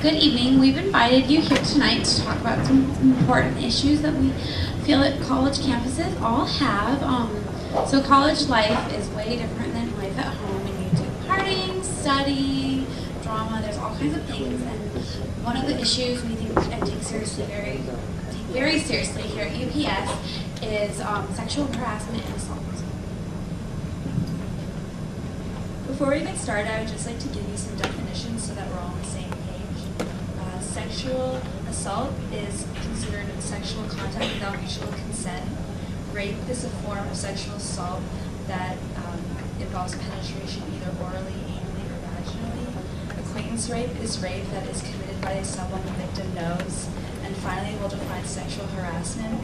Good evening. We've invited you here tonight to talk about some important issues that we feel that college campuses all have. So college life is way different than life at home, and you do partying, study, drama. There's all kinds of things, and one of the issues we think and take very seriously here at UPS is sexual harassment and assault. Before we get started, I would just like to give you some definitions so that we're all on the same page. Sexual assault is considered sexual contact without mutual consent. Rape is a form of sexual assault that involves penetration either orally, anally, or vaginally. Acquaintance rape is rape that is committed by someone the victim knows. And finally, we'll define sexual harassment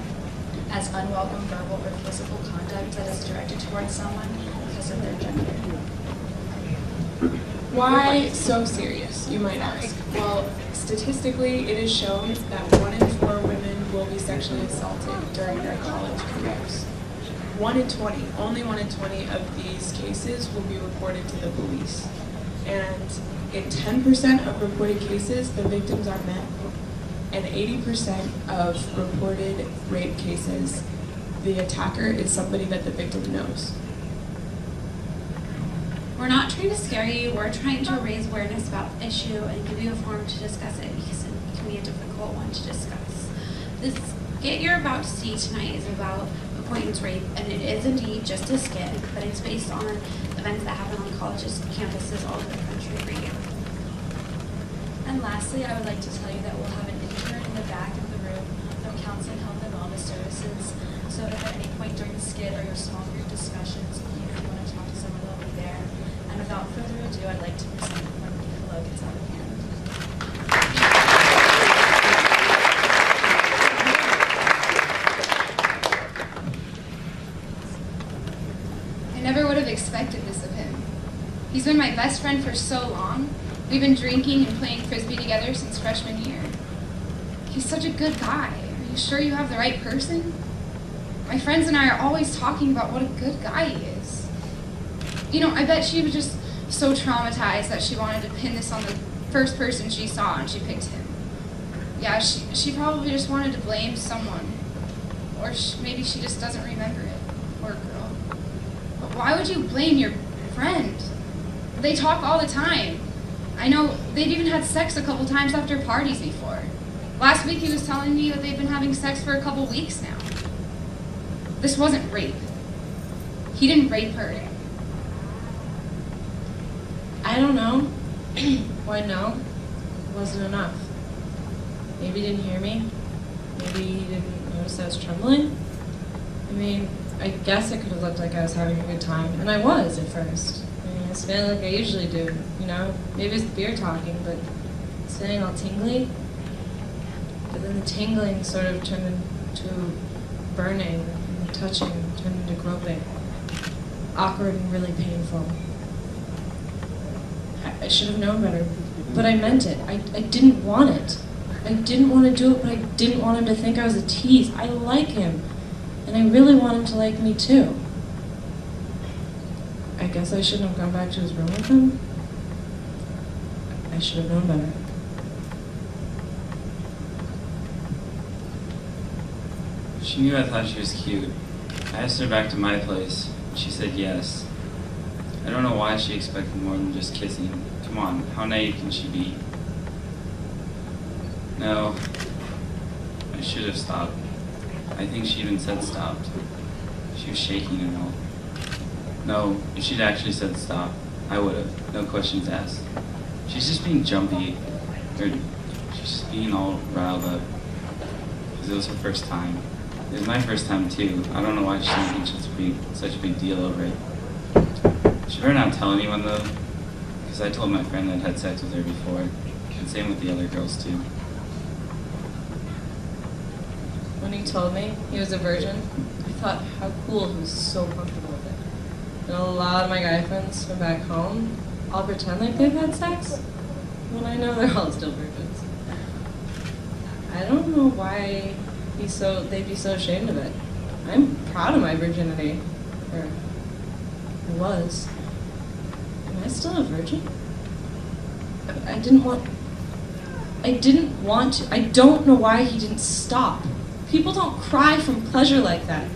as unwelcome verbal or physical conduct that is directed towards someone because of their gender. Why so serious, you might ask? Well, statistically, it is shown that 1 in 4 women will be sexually assaulted during their college careers. 1 in 20, only 1 in 20 of these cases will be reported to the police. And in 10% of reported cases, the victims are men. And 80% of reported rape cases, the attacker is somebody that the victim knows. We're not trying to scare you. We're trying to raise awareness about the issue and give you a forum to discuss it because it can be a difficult one to discuss. This skit you're about to see tonight is about acquaintance rape, and it is indeed just a skit, but it's based on events that happen on colleges, campuses all over the country every year. And lastly, I would like to tell you that we'll have an intern in the back of the room from Counseling, Health, and Wellness Services, so that at any point during the skit or your small group discussions, if you want to talk to someone, they'll be there. And without further ado, I'd like to present when the hello gets out of hand. I never would have expected this of him. He's been my best friend for so long. We've been drinking and playing frisbee together since freshman year. He's such a good guy. Are you sure you have the right person? My friends and I are always talking about what a good guy he is. You know, I bet she was just so traumatized that she wanted to pin this on the first person she saw and she picked him. Yeah, she probably just wanted to blame someone. Or maybe she just doesn't remember it. Poor girl. But why would you blame your friend? They talk all the time. I know they've even had sex a couple times after parties before. Last week he was telling me that they've been having sex for a couple weeks now. This wasn't rape. He didn't rape her. I don't know. Why no? It wasn't enough. Maybe he didn't hear me. Maybe he didn't notice I was trembling. I mean, I guess it could have looked like I was having a good time, and I was at first. I mean, I was feeling like I usually do, you know? Maybe it's the beer talking, but it's feeling all tingly. But then the tingling sort of turned into burning, and touching turned into groping. Awkward and really painful. I should have known better, but I meant it. I didn't want it. I didn't want to do it, but I didn't want him to think I was a tease. I like him, and I really want him to like me too. I guess I shouldn't have gone back to his room with him. I should have known better. She knew I thought she was cute. I asked her back to my place, and she said yes. I don't know why she expected more than just kissing. Come on, how naive can she be? No, I should have stopped. I think she even said stopped. She was shaking and all. No, if she'd actually said stop, I would have, no questions asked. She's just being jumpy, or she's just being all riled up. Because it was her first time. It was my first time too. I don't know why she thinks such a big deal over it. She better not tell anyone though, because I told my friend I'd had sex with her before, and same with the other girls too. When he told me he was a virgin, I thought how cool he was so comfortable with it. And a lot of my guy friends from back home all pretend like they've had sex, when I know they're all still virgins. I don't know why they'd be so ashamed of it. I'm proud of my virginity. Or I was. Am I still a virgin? I didn't want... I didn't want to. I don't know why he didn't stop. People don't cry from pleasure like that.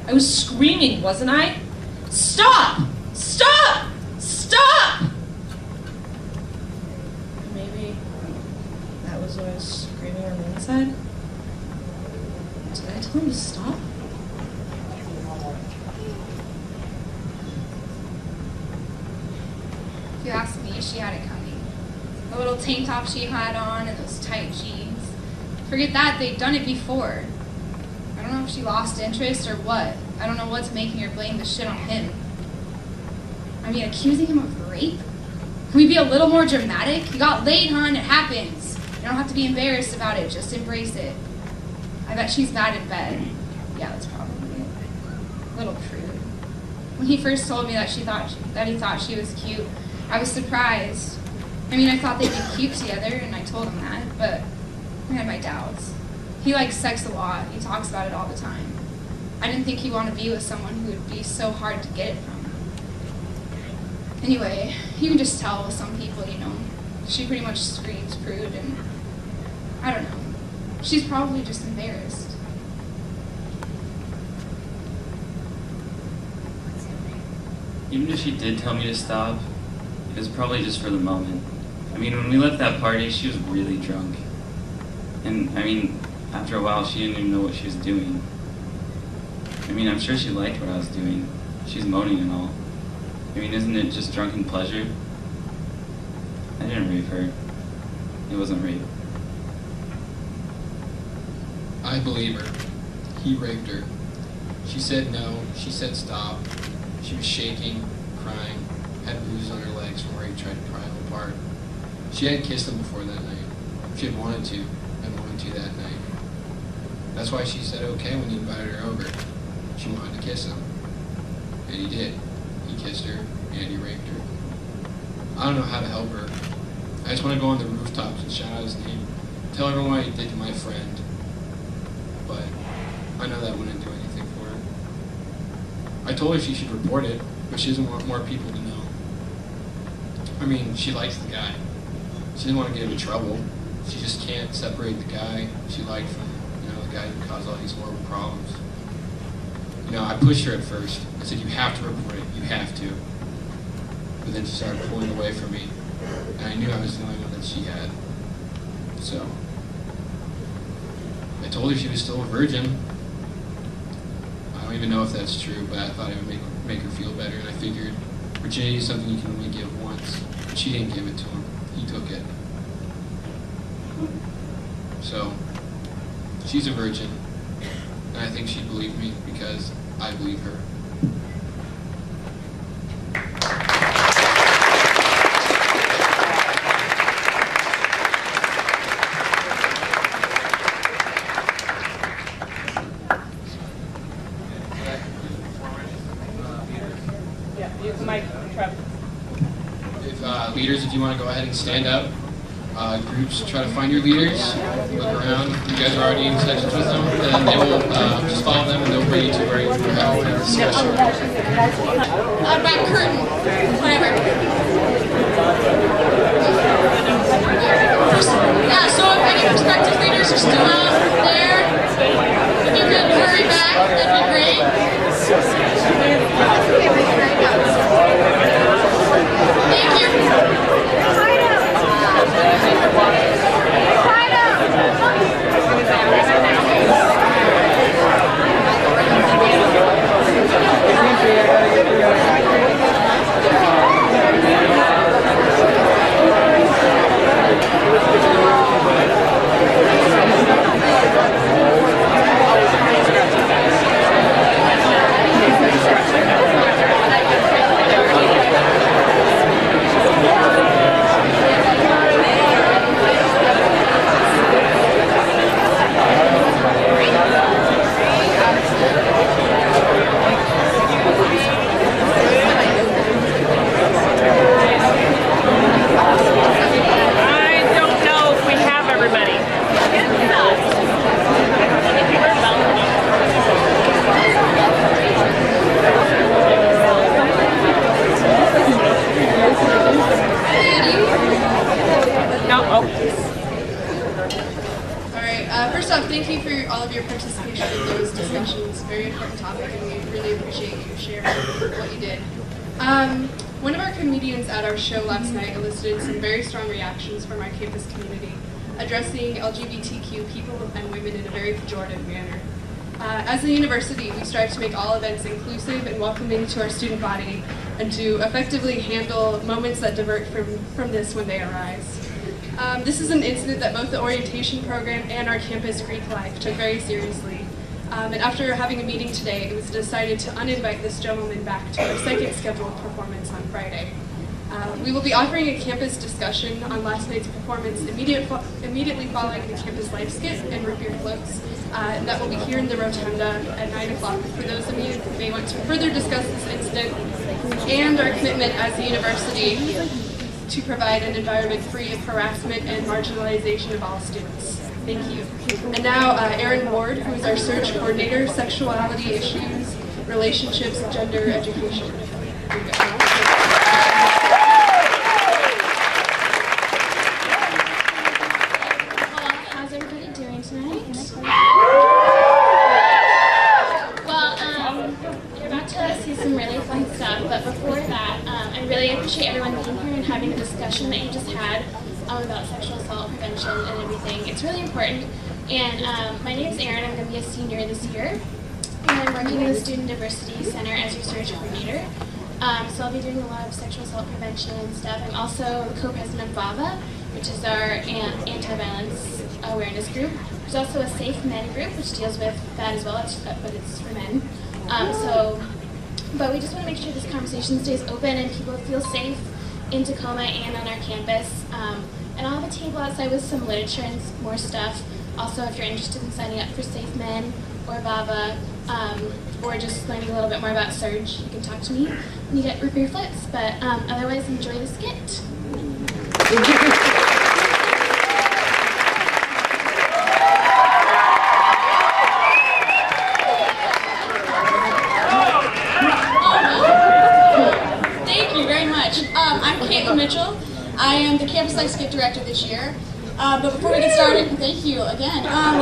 I was screaming, wasn't I? Stop! Stop! Stop! Maybe that was what I was screaming on the inside. Did I tell him to stop? If you ask me, she had it coming. The little tank top she had on and those tight jeans. Forget that, they'd done it before. I don't know if she lost interest or what. I don't know what's making her blame the shit on him. I mean, accusing him of rape? Can we be a little more dramatic? You got laid, hon, it happens. You don't have to be embarrassed about it, just embrace it. I bet she's bad in bed. Yeah, that's probably it. Little prude. When he first told me that he thought she was cute, I was surprised. I mean, I thought they'd be cute together, and I told him that, but I had my doubts. He likes sex a lot. He talks about it all the time. I didn't think he'd want to be with someone who would be so hard to get it from. Anyway, you can just tell with some people, you know. She pretty much screams prude, and I don't know. She's probably just embarrassed. Even if she did tell me to stop, it was probably just for the moment. I mean, when we left that party, she was really drunk. And, I mean, after a while, she didn't even know what she was doing. I mean, I'm sure she liked what I was doing. She's moaning and all. I mean, isn't it just drunken pleasure? I didn't rape her. It wasn't rape. I believe her. He raped her. She said no. She said stop. She was shaking, crying, had bruises on her legs from where he tried to pry them apart. She hadn't kissed him before that night. She had wanted to, and wanted to that night. That's why she said okay when he invited her over. She wanted to kiss him. And he did. He kissed her, and he raped her. I don't know how to help her. I just want to go on the rooftops and shout out his name. Tell everyone what he did to my friend. But I know that wouldn't do anything for her. I told her she should report it, but she doesn't want more people to know. I mean, she likes the guy. She didn't want to get him in trouble. She just can't separate the guy she liked from, the guy who caused all these horrible problems. I pushed her at first. I said, you have to report it. You have to. But then she started pulling away from me. And I knew I was the only one that she had. So I told her she was still a virgin. I don't even know if that's true, but I thought it would make her feel better. And I figured virginity is something you can only give once. But she didn't give it to him. He took it. So she's a virgin. And I think she believed me because I believe her. Leaders, if you want to go ahead and stand up. Groups, try to find your leaders, look around. You guys are already in sessions with them, and they will just follow them and they'll bring you to where you're having a discussion. Back curtain, whatever. Yeah, so if any prospective leaders are still out there, if you could hurry back, that'd be great. Thank you. off, thank you for all of your participation in those discussions. Very important topic, and we really appreciate you sharing what you did. One of our comedians at our show last night elicited some very strong reactions from our campus community, addressing LGBTQ people and women in a very pejorative manner. As a university, we strive to make all events inclusive and welcoming to our student body, and to effectively handle moments that divert from this when they arise. This is an incident that both the orientation program and our campus Greek life took very seriously. And after having a meeting today, it was decided to uninvite this gentleman back to our second scheduled performance on Friday. We will be offering a campus discussion on last night's performance immediately following the campus life skit and root beer floats. And that will be here in the rotunda at 9 o'clock for those of you who may want to further discuss this incident and our commitment as a university to provide an environment free of harassment and marginalization of all students. Thank you. And now, Erin Ward, who is our search coordinator, sexuality issues, relationships, gender education. Here you go. How's everybody doing tonight? Well, you're about to see some really fun stuff, but before that, I really appreciate everyone being here and having the discussion that you just had about sexual assault prevention and everything. It's really important. And my name is Erin. I'm going to be a senior this year, and I'm working in the Student Diversity Center as research coordinator. So I'll be doing a lot of sexual assault prevention and stuff. I'm also the co-president of VAVA, which is our anti-violence awareness group. There's also a Safe Men group, which deals with that as well, but it's for men. But we just want to make sure this conversation stays open and people feel safe in Tacoma and on our campus. And I'll have a table outside with some literature and more stuff. Also, if you're interested in signing up for Safe Men or VAVA, or just learning a little bit more about Surge, you can talk to me when you get root beer flips. But otherwise, enjoy the skit. Mitchell. I am the Campus Life Skit Director this year. But before we get started, thank you again. I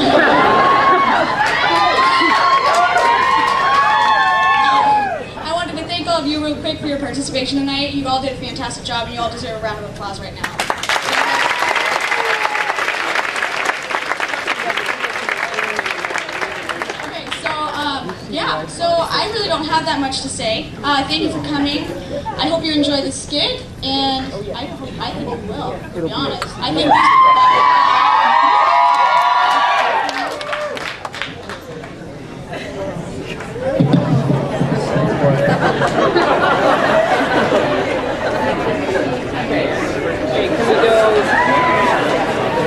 wanted to thank all of you real quick for your participation tonight. You all did a fantastic job, and you all deserve a round of applause right now. So I really don't have that much to say. Thank you for coming. I hope you enjoy the skit, and I think you will, to be honest. I think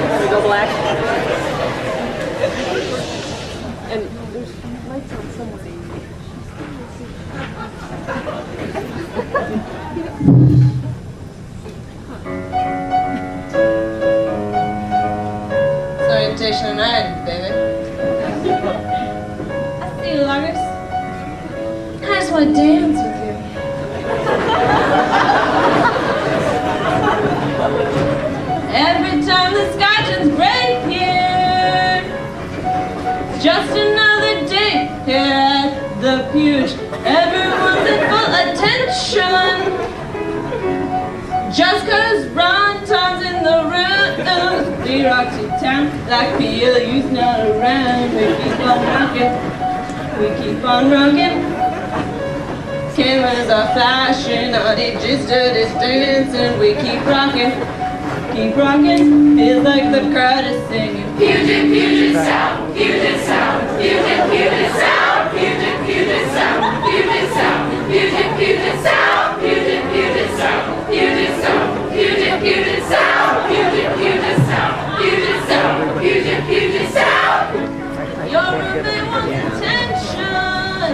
can we go black? And there's lights on somewhere. It's orientation tonight, baby. I see you, loggers. I just want to dance with you. Every time the sky turns gray here, just another day here at the Puget. Everyone's in full attention, just cause Ron Tom's in the room. We rock to town like PLU's not around. We keep on rocking, we keep on rocking. Cameras are flashing, our DJs started dancing. We keep rocking, feels like the crowd is singing. Puget, Puget Sound, Puget Sound, Puget, Puget Sound, Puget, Puget Sound, Puget Sound, Puget, Puget Sound, Puget, Puget Sound, Puget Sound, Puget, Puget Sound, Puget, Puget Sound, Puget Sound, Puget, Puget Sound. Your roommate wants attention,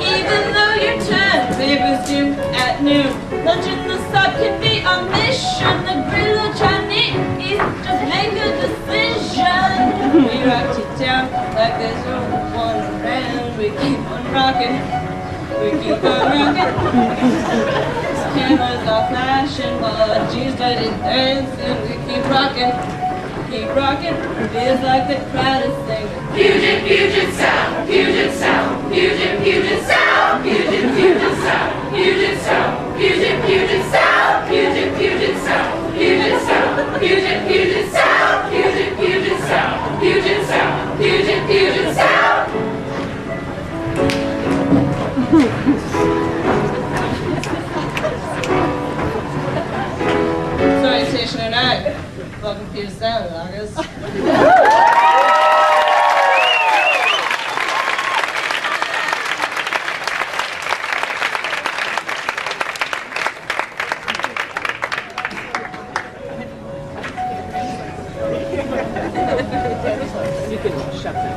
even though your time papers due at noon. Lunch in the sub can be a mission. The grill or Chinese, just make a decision. We rock to town like there's only one around. We keep on rocking, we keep on rocking. Cameras are flashing while our G's let it dancing. We keep rocking, keep rocking. Feels like the crowd is singing. Puget, Puget Sound, Puget Sound, Puget, Puget Sound, Puget, Puget Sound, Puget Sound, Puget, Puget Sound, Puget, Puget Sound, Puget Sound, Puget, Puget Sound, Puget, Puget Sound, Puget Sound, Puget, Puget Sound. Salutation and I. Welcome to the sound, August. You can shut that.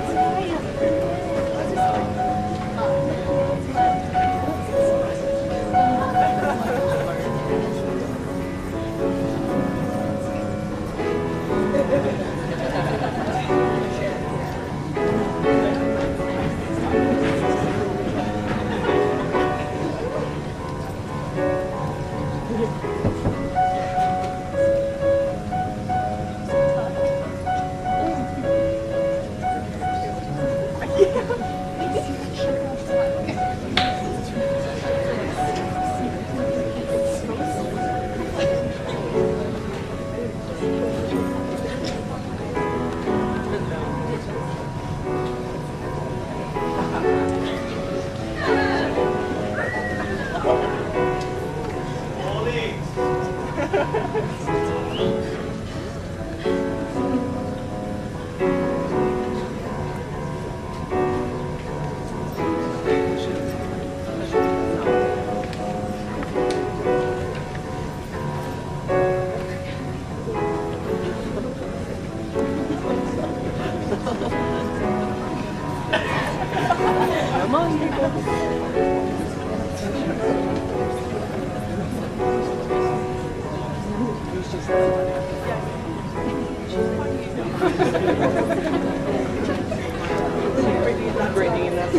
Come on, people. Brittany, and that's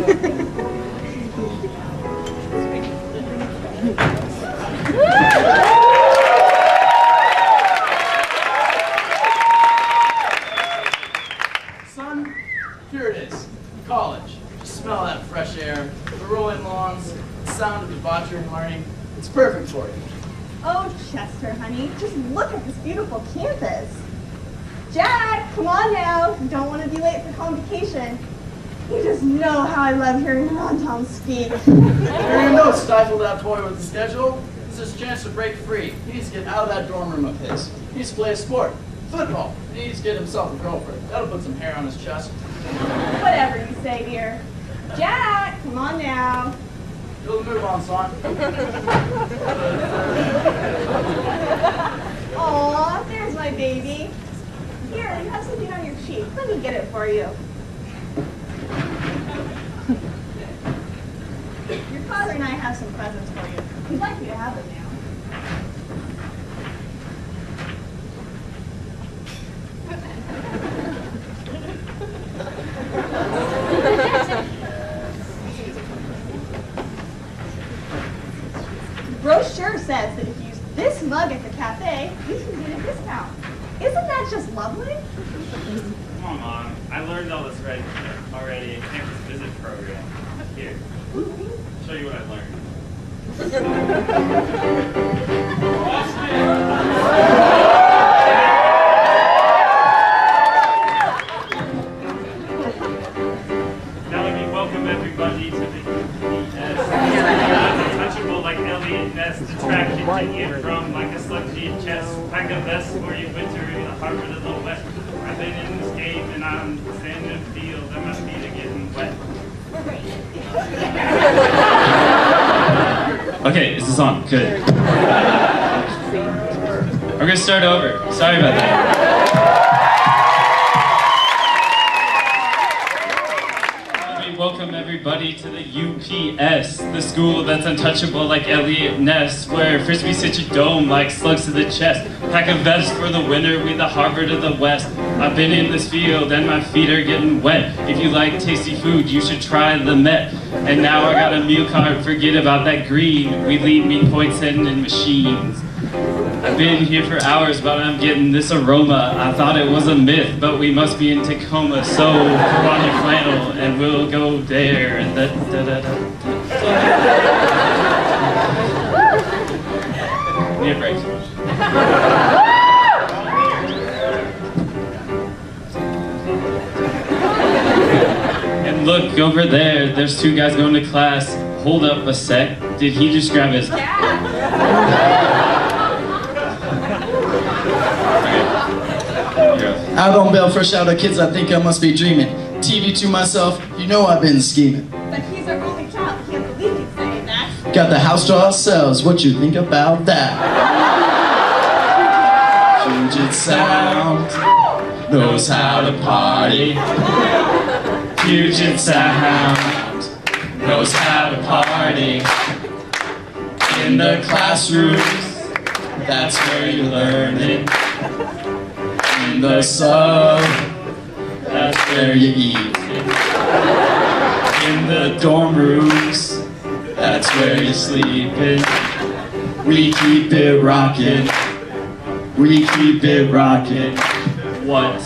Son, here it is, college. Just smell that fresh air, the rolling lawns, the sound of debauchery and learning. It's perfect for you. Oh, Chester, honey, just look at this beautiful campus. Jack, come on now. You don't want to be late for convocation. You just know how I love hearing Ron-Tom speak. There you know, stifle that boy with the schedule. This is his chance to break free. He needs to get out of that dorm room of his. He needs to play a sport. Football. He needs to get himself a girlfriend. That'll put some hair on his chest. Whatever you say, dear. Jack, come on now. You'll move on, son. Aw, there's my baby. Here, you have something on your cheek. Let me get it for you. Your father and I have some presents for you. We'd like you to have them now. The brochure says that if you use this mug at the cafe, you can get a discount. Isn't that just lovely? Come on, Mom. I learned all this already in campus visit program. Here, I'll show you what I learned. Now let me welcome everybody to the untouchable like Elliot Ness, attracted to you from like a slutty chest, pack a vest for you winter in the harbor of the west. I've been in this game and I'm standing in the field and my feet are getting wet. Okay, is this on? Good. We're gonna start over. Sorry about that. Let me welcome everybody me to the UPS, the school that's untouchable like Elliot Ness, where frisbees hit your dome like slugs to the chest. Pack a vest for the winter, we the Harvard of the West. I've been in this field and my feet are getting wet. If you like tasty food, you should try the Met. And now I got a meal card, forget about that green. We leave mean points hidden in machines. I've been here for hours, but I'm getting this aroma. I thought it was a myth, but we must be in Tacoma. So put on your flannel and we'll go there. Need a break. And look over there, there's two guys going to class. Hold up a sec. Did he just grab his Out on bail, fresh out of kids, I think I must be dreaming. TV to myself, you know I've been scheming. But he's our only child, can't believe he's saying that. Got the house to ourselves, what you think about that? Puget Sound knows how to party. Puget Sound knows how to party. In the classrooms, that's where you learn it. In the sub, that's where you eat. In the dorm rooms, that's where you're sleeping. We keep it rocking. We keep it rocking. What?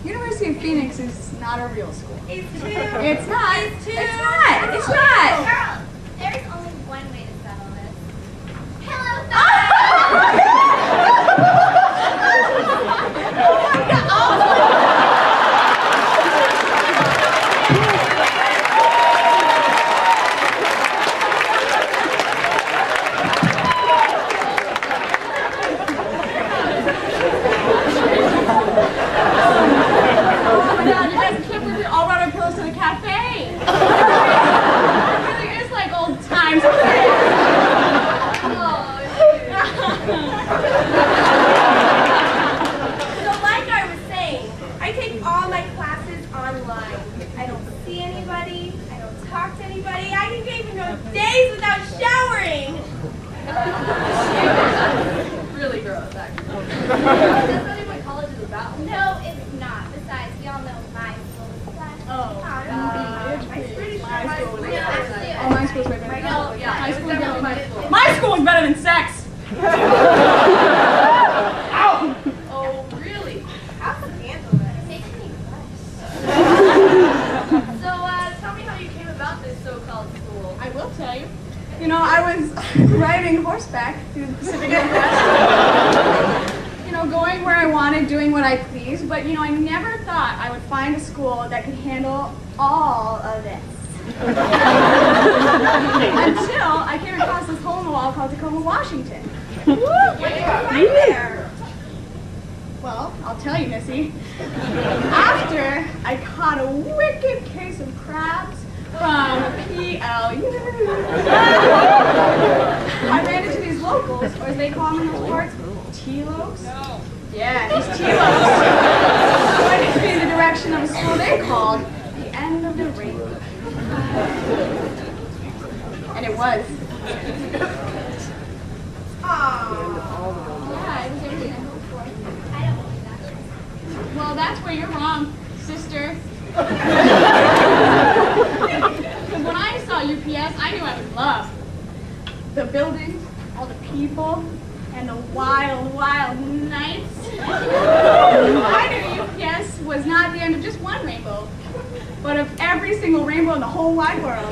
University of Phoenix is not a real school. It's too. It's not. It's too. It's not. It's not. Girl, there's only one way to settle this. Hello, My school is better than sex. Ow! Oh, really? How can you handle that? Makes me blush. So, tell me how you came about this so-called school. I will tell you. You know, I was riding horseback through the Pacific Northwest. You know, going where I wanted, doing what I pleased, but you know, I never thought I would find a school that could handle all of this. Until I came across this hole in the wall called Tacoma, Washington. What did you find there? Well, I'll tell you, Missy. After I caught a wicked case of crabs from PLU, I ran into these locals, or as they call them in those parts, T-Lokes. No. Yeah, these T-Lokes pointed me in the direction of a school they called the End of the Rainbow. And it was. Yeah, it was everything I hoped for. I don't believe that. Well, that's where you're wrong, sister. Because when I saw UPS, I knew I would love the buildings, all the people, and the wild, wild nights. I knew UPS was not the end of just one rainbow, but of every single rainbow in the whole wide world.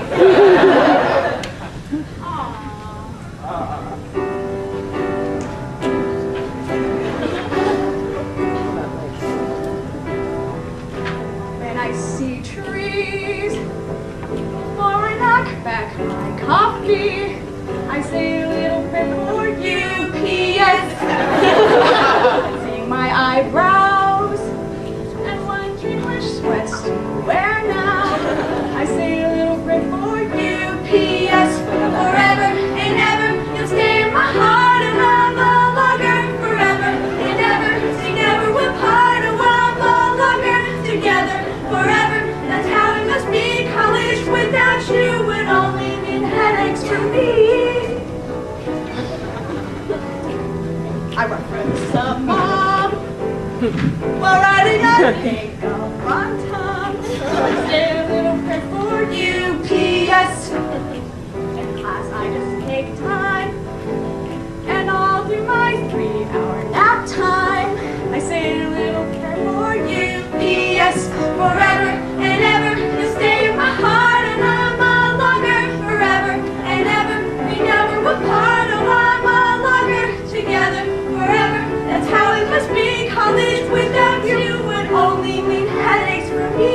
When I see trees for a knockback my coffee, I say a little prayer for UPS. Seeing my eyebrows and wondering which sweats to wear now, I say a little prayer for UPS. Forever and ever, you'll stay in my heart, and I'm no longer forever and ever. We never will part, and we'll no longer together forever. That's how it must be. College without you would only mean headaches for me. I run from some mob while riding a thing up on top. Say a little prayer for UPS. In class I just take time, and I'll do my 3-hour nap time. I say a little prayer for UPS. Forever and ever, you'll stay in my heart, and I'm no longer forever and ever. We never will part, oh, I'm no longer together forever. That's how it must be. College without you would only mean headaches for me.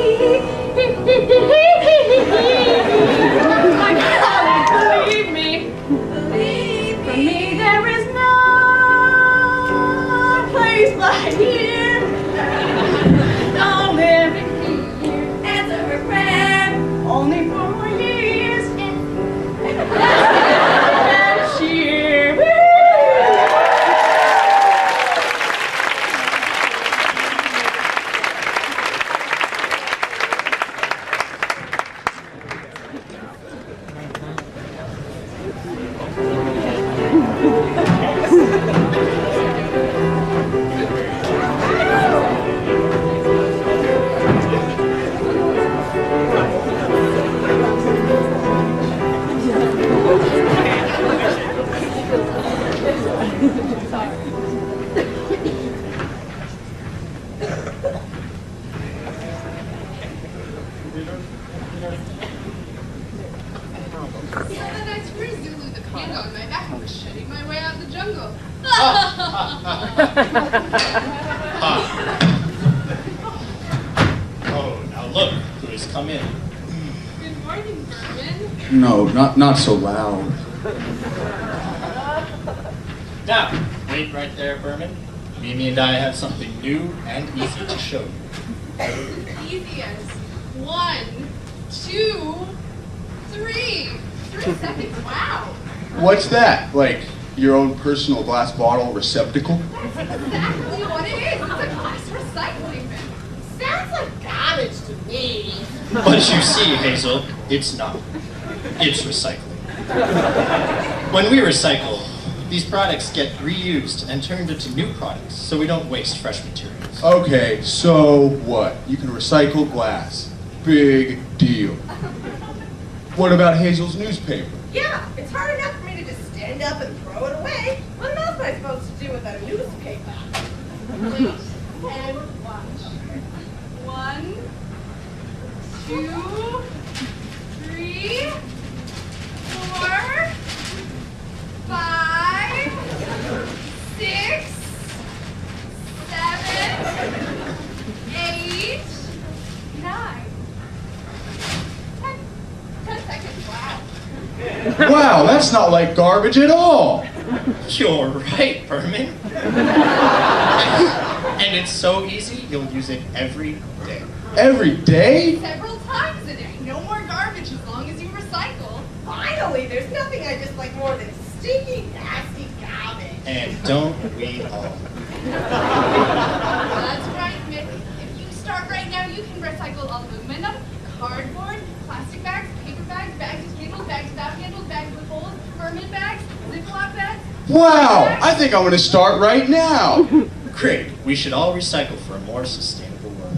My colleagues, believe me. Believe me. For me, there is no place like here. No living here. Answer a prayer. Only 4 more years. That's cheer. Oh, now look who has come in. Good morning, Berman. No, not so loud. Now, wait right there, Berman. Mimi and I have something new and easy to show you. Easy as 1, 2, 3. 3 seconds, wow. What's that? Like your own personal glass bottle receptacle? That's exactly what it is. It's a glass recycling bin. Sounds like garbage to me. But you see, Hazel, it's not. It's recycling. When we recycle, these products get reused and turned into new products, so we don't waste fresh materials. Okay, so what? You can recycle glass. Big deal. What about Hazel's newspaper? Yeah, it's hard enough for me to just stand up and throw it away. What else am I supposed to do with a newspaper? Wait and watch. 1, 2, 3, 4, 5, 6, 7, 8, 9, 10. 10 seconds. Wow. Wow, that's not like garbage at all. You're right, Berman. And it's so easy, you'll use it every day. Every day? Several times a day. No more garbage as long as you recycle. Finally, there's nothing I dislike more than stinky, nasty garbage. And don't we all? That's right, Mick. If you start right now, you can recycle aluminum, cardboard, plastic bags, paper bags, bags with handles, bags without handles, bags with holes, permanent bags, Ziploc bags. Wow, I think I'm going to start right now. Great, we should all recycle for a more sustainable world.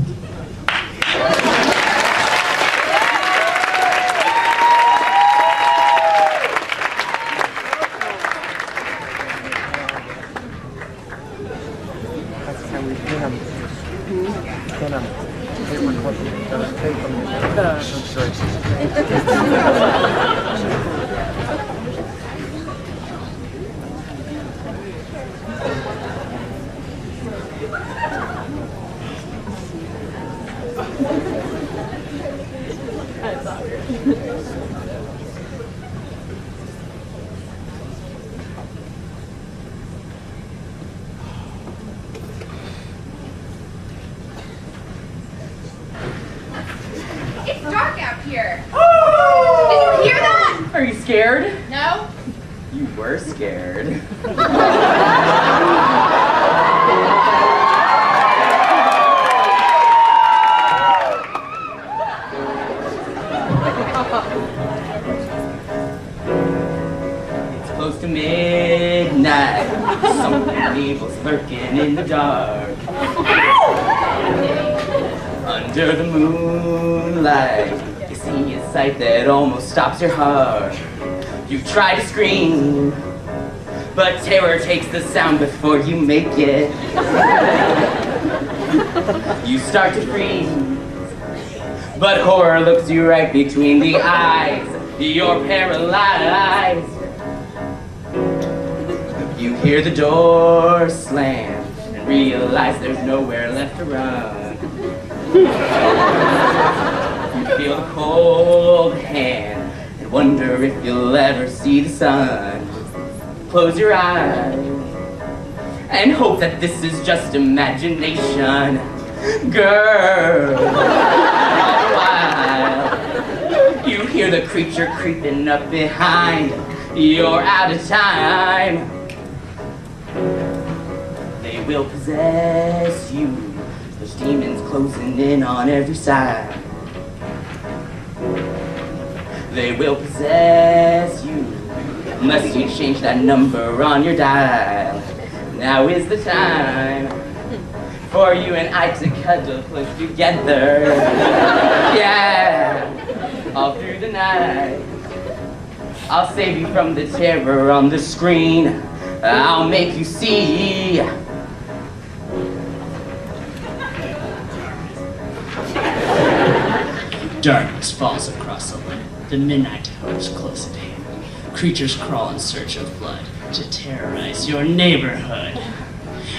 It's dark out here. Did you hear that? Are you scared? No. You were scared. It's close to midnight. Something evil's lurking in the dark. Under the moonlight, you see a sight that almost stops your heart. You try to scream, but terror takes the sound before you make it. You start to freeze, but horror looks you right between the eyes. You're paralyzed. You hear the door slam and realize there's nowhere left to run. You feel the cold hand and wonder if you'll ever see the sun. Close your eyes and hope that this is just imagination. Girl, all the while, you hear the creature creeping up behind. You're out of time. They will possess you. There's demons closing in on every side. They will possess you unless you change that number on your dial. Now is the time for you and I to cuddle close together. Yeah, all through the night. I'll save you from the terror on the screen. I'll make you see. Darkness falls across the land. The midnight hour is close at hand. Creatures crawl in search of blood to terrorize your neighborhood.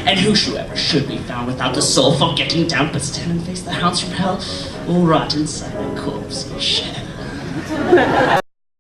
And whosoever should be found without the soul for getting down but stand and face the hounds from hell will rot inside a corpse you shed.